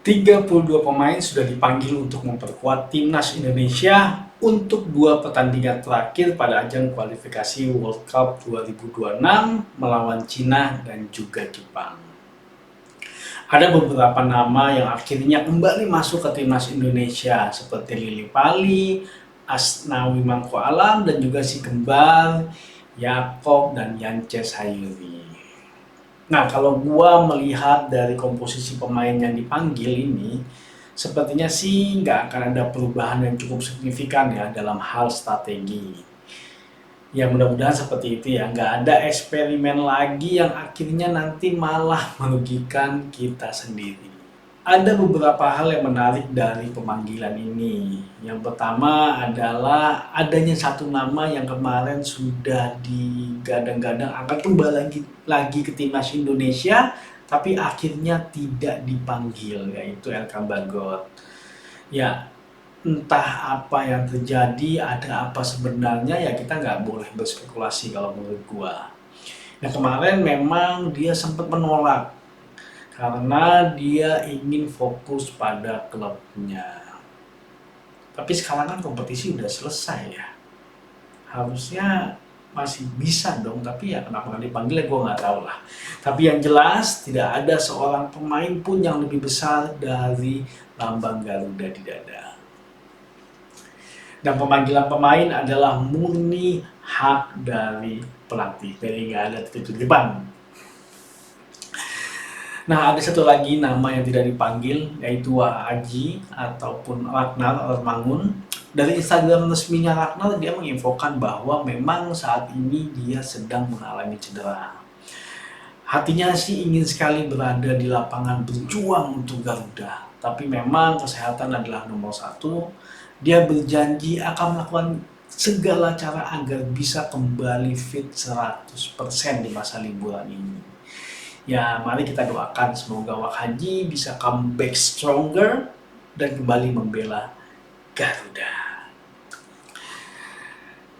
32 pemain sudah dipanggil untuk memperkuat timnas Indonesia untuk 2 pertandingan terakhir pada ajang kualifikasi World Cup 2026 melawan Cina dan juga Jepang. Ada beberapa nama yang akhirnya kembali masuk ke timnas Indonesia seperti Lily Pali, Asnawi Mangko Alam, dan juga si kembar Yakob dan Yance Sayuri. Nah, kalau gua melihat dari komposisi pemain yang dipanggil ini, sepertinya sih nggak akan ada perubahan yang cukup signifikan ya dalam hal strategi. Ya mudah-mudahan seperti itu ya, nggak ada eksperimen lagi yang akhirnya nanti malah merugikan kita sendiri. Ada beberapa hal yang menarik dari pemanggilan ini. Yang pertama adalah adanya satu nama yang kemarin sudah digadang-gadang akan kembali lagi ke timnas Indonesia, tapi akhirnya tidak dipanggil, yaitu Elkan Bagot. Ya, entah apa yang terjadi, ada apa sebenarnya, ya kita nggak boleh berspekulasi kalau menurut gua. Nah kemarin memang dia sempat menolak karena dia ingin fokus pada klubnya. Tapi sekarang kan kompetisi udah selesai ya. Harusnya masih bisa dong, tapi ya kenapa nggak dipanggil ya gue nggak tahu lah. Tapi yang jelas tidak ada seorang pemain pun yang lebih besar dari lambang Garuda di dada. Dan pemanggilan pemain adalah murni hak dari pelatih, jadi nggak ada titip-titipan. Nah, ada satu lagi nama yang tidak dipanggil, yaitu Aji ataupun Ragnar Ormangun. Dari Instagram resminya Ragnar, dia menginfokan bahwa memang saat ini dia sedang mengalami cedera. Hatinya sih ingin sekali berada di lapangan berjuang untuk Garuda, tapi memang kesehatan adalah nomor satu. Dia berjanji akan melakukan segala cara agar bisa kembali fit 100% di masa liburan ini. Ya, mari kita doakan semoga Wak Haji bisa comeback stronger dan kembali membela Garuda.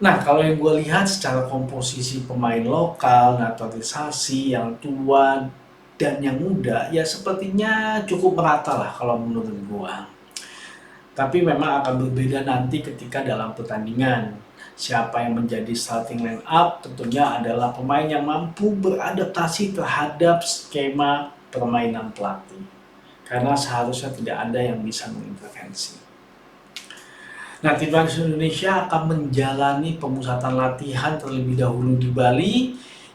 Nah, kalau yang gue lihat secara komposisi pemain lokal, naturalisasi, yang tua, dan yang muda, ya sepertinya cukup merata lah kalau menurut gue. Tapi memang akan berbeda nanti ketika dalam pertandingan. Siapa yang menjadi starting line up tentunya adalah pemain yang mampu beradaptasi terhadap skema permainan pelatih. Karena seharusnya tidak ada yang bisa mengintervensi. Nah, timnas Indonesia akan menjalani pemusatan latihan terlebih dahulu di Bali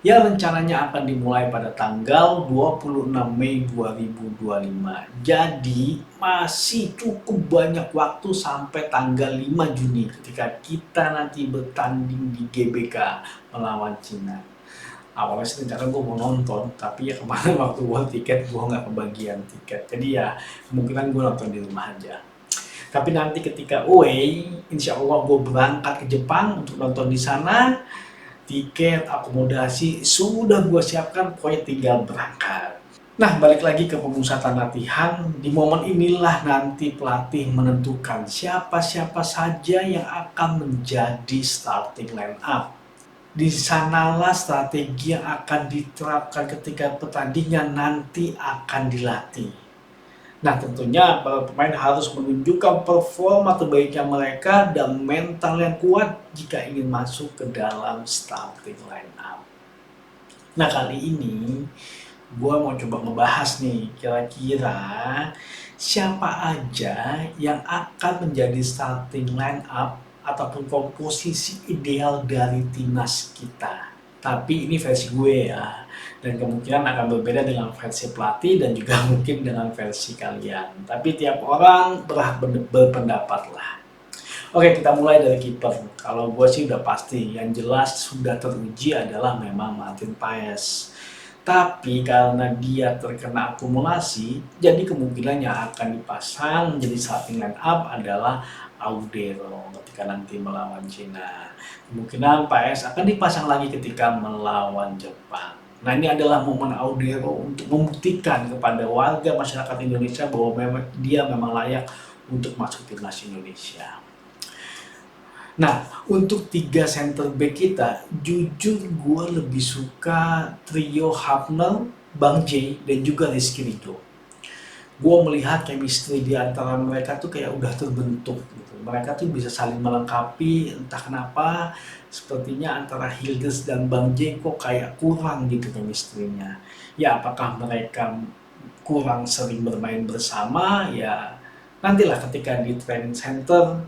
yang rencananya akan dimulai pada tanggal 26 Mei 2025. Jadi masih cukup banyak waktu sampai tanggal 5 Juni ketika kita nanti bertanding di GBK melawan Cina. Awalnya sih rencana gue mau nonton, tapi ya kemarin waktu gue tiket gue nggak kebagian tiket. Jadi ya kemungkinan gue nonton di rumah aja. Tapi nanti ketika away, insya Allah gue berangkat ke Jepang untuk nonton di sana. Tiket, akomodasi sudah gue siapkan, pokoknya tinggal berangkat. Nah, balik lagi ke pemusatan latihan. Di momen inilah nanti pelatih menentukan siapa-siapa saja yang akan menjadi starting line up. Di sanalah strategi yang akan diterapkan ketika pertandingan nanti akan dilatih. Nah, tentunya para pemain harus menunjukkan performa terbaiknya mereka dan mental yang kuat jika ingin masuk ke dalam starting line up. Nah, kali ini gue mau coba ngebahas nih, kira-kira siapa aja yang akan menjadi starting line up ataupun komposisi ideal dari timnas kita. Tapi ini versi gue ya, dan kemungkinan akan berbeda dengan versi pelatih dan juga mungkin dengan versi kalian. Tapi tiap orang berhak berpendapat lah. Oke, kita mulai dari kiper. Kalau gue sih udah pasti, yang jelas sudah teruji adalah memang Martin Paes. Tapi karena dia terkena akumulasi, jadi kemungkinan yang akan dipasang menjadi starting line up adalah Audero ketika nanti melawan Cina. Kemungkinan Paes akan dipasang lagi ketika melawan Jepang. Nah, ini adalah momen Audero untuk membuktikan kepada warga masyarakat Indonesia bahwa dia memang layak untuk masuk timnas Indonesia. Nah, untuk 3 center back kita, jujur gue lebih suka trio Hafner, Bang J, dan juga Rizky Ridho. gue melihat chemistry di antara mereka tuh kayak udah terbentuk gitu. Mereka tuh bisa saling melengkapi, entah kenapa sepertinya antara Hildes dan Bang J kok kayak kurang gitu chemistry-nya. Ya apakah mereka kurang sering bermain bersama, ya nantilah ketika di training center,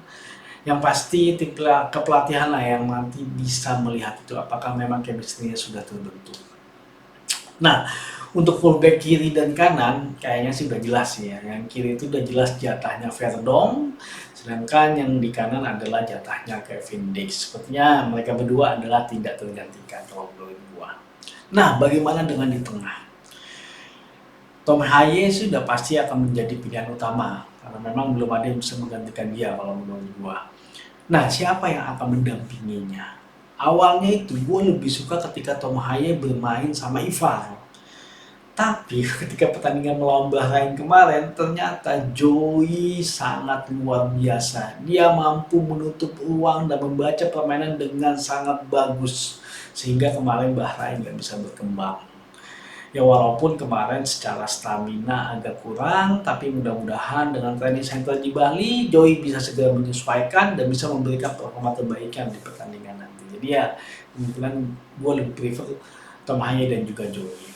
yang pasti tim kepelatihan lah yang nanti bisa melihat itu apakah memang chemistry-nya sudah terbentuk. Nah, untuk fullback kiri dan kanan kayaknya sih udah jelas ya. Yang kiri itu udah jelas jatahnya Verdong, sedangkan yang di kanan adalah jatahnya Kevin Dix. Sepertinya mereka berdua adalah tidak tergantikan kalau menurut gua. Nah, bagaimana dengan di tengah? Tom Haye sudah pasti akan menjadi pilihan utama karena memang belum ada yang bisa menggantikan dia kalau menurut gua. Nah, siapa yang akan mendampinginya? Awalnya itu gue lebih suka ketika Tom Haye bermain sama Ivar. Tapi ketika pertandingan melawan Bahrain kemarin, ternyata Joey sangat luar biasa. Dia mampu menutup ruang dan membaca permainan dengan sangat bagus. Sehingga kemarin Bahrain nggak bisa berkembang. Ya walaupun kemarin secara stamina agak kurang, tapi mudah-mudahan dengan training center di Bali, Joey bisa segera menyesuaikan dan bisa memberikan performa terbaiknya di pertandingan nanti. Jadi ya kemungkinan gue lebih prefer Tom Haye dan juga Joey.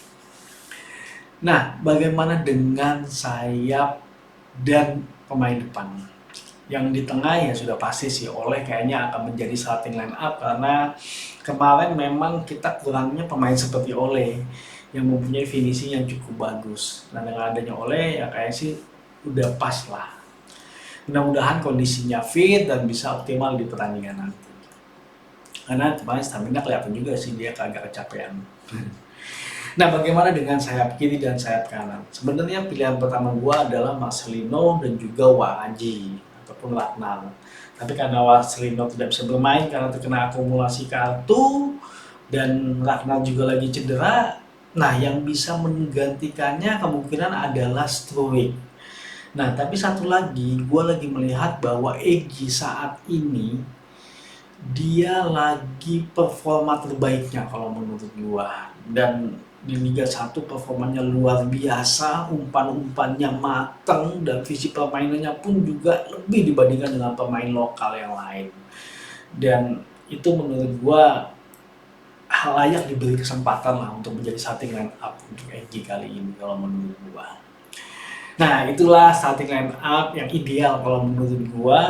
Nah, bagaimana dengan sayap dan pemain depan? Yang di tengah ya sudah pasti sih Oleh kayaknya akan menjadi starting line up karena kemarin memang kita kurangnya pemain seperti Oleh yang mempunyai finishing yang cukup bagus. Nah dengan adanya Oleh ya kayak sih udah pas lah. Mudah-mudahan kondisinya fit dan bisa optimal di pertandingan nanti. Karena kemarin stamina kelihatan juga sih dia agak kecapean. Nah, bagaimana dengan sayap kiri dan sayap kanan? Sebenarnya pilihan pertama gua adalah Marcelino dan juga Waaji ataupun Ratnal. Tapi karena Marcelino tidak bisa bermain karena terkena akumulasi kartu dan Ratnal juga lagi cedera, nah yang bisa menggantikannya kemungkinan adalah Struijk. Nah, tapi satu lagi, gua lagi melihat bahwa Egy saat ini dia lagi performa terbaiknya kalau menurut gua, dan di Liga 1 performanya luar biasa, umpan-umpannya mateng dan visi permainannya pun juga lebih dibandingkan dengan pemain lokal yang lain. Dan itu menurut gua hal layak diberi kesempatan lah untuk menjadi starting line up untuk Egy kali ini kalau menurut gua. Nah, itulah starting line up yang ideal kalau menurut gua.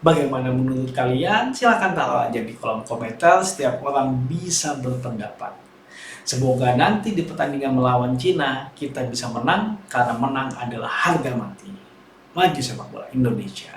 Bagaimana menurut kalian? Silahkan taruh aja di kolom komentar, setiap orang bisa berpendapat. Semoga nanti di pertandingan melawan Cina, kita bisa menang, karena menang adalah harga mati. Maju sepak bola Indonesia.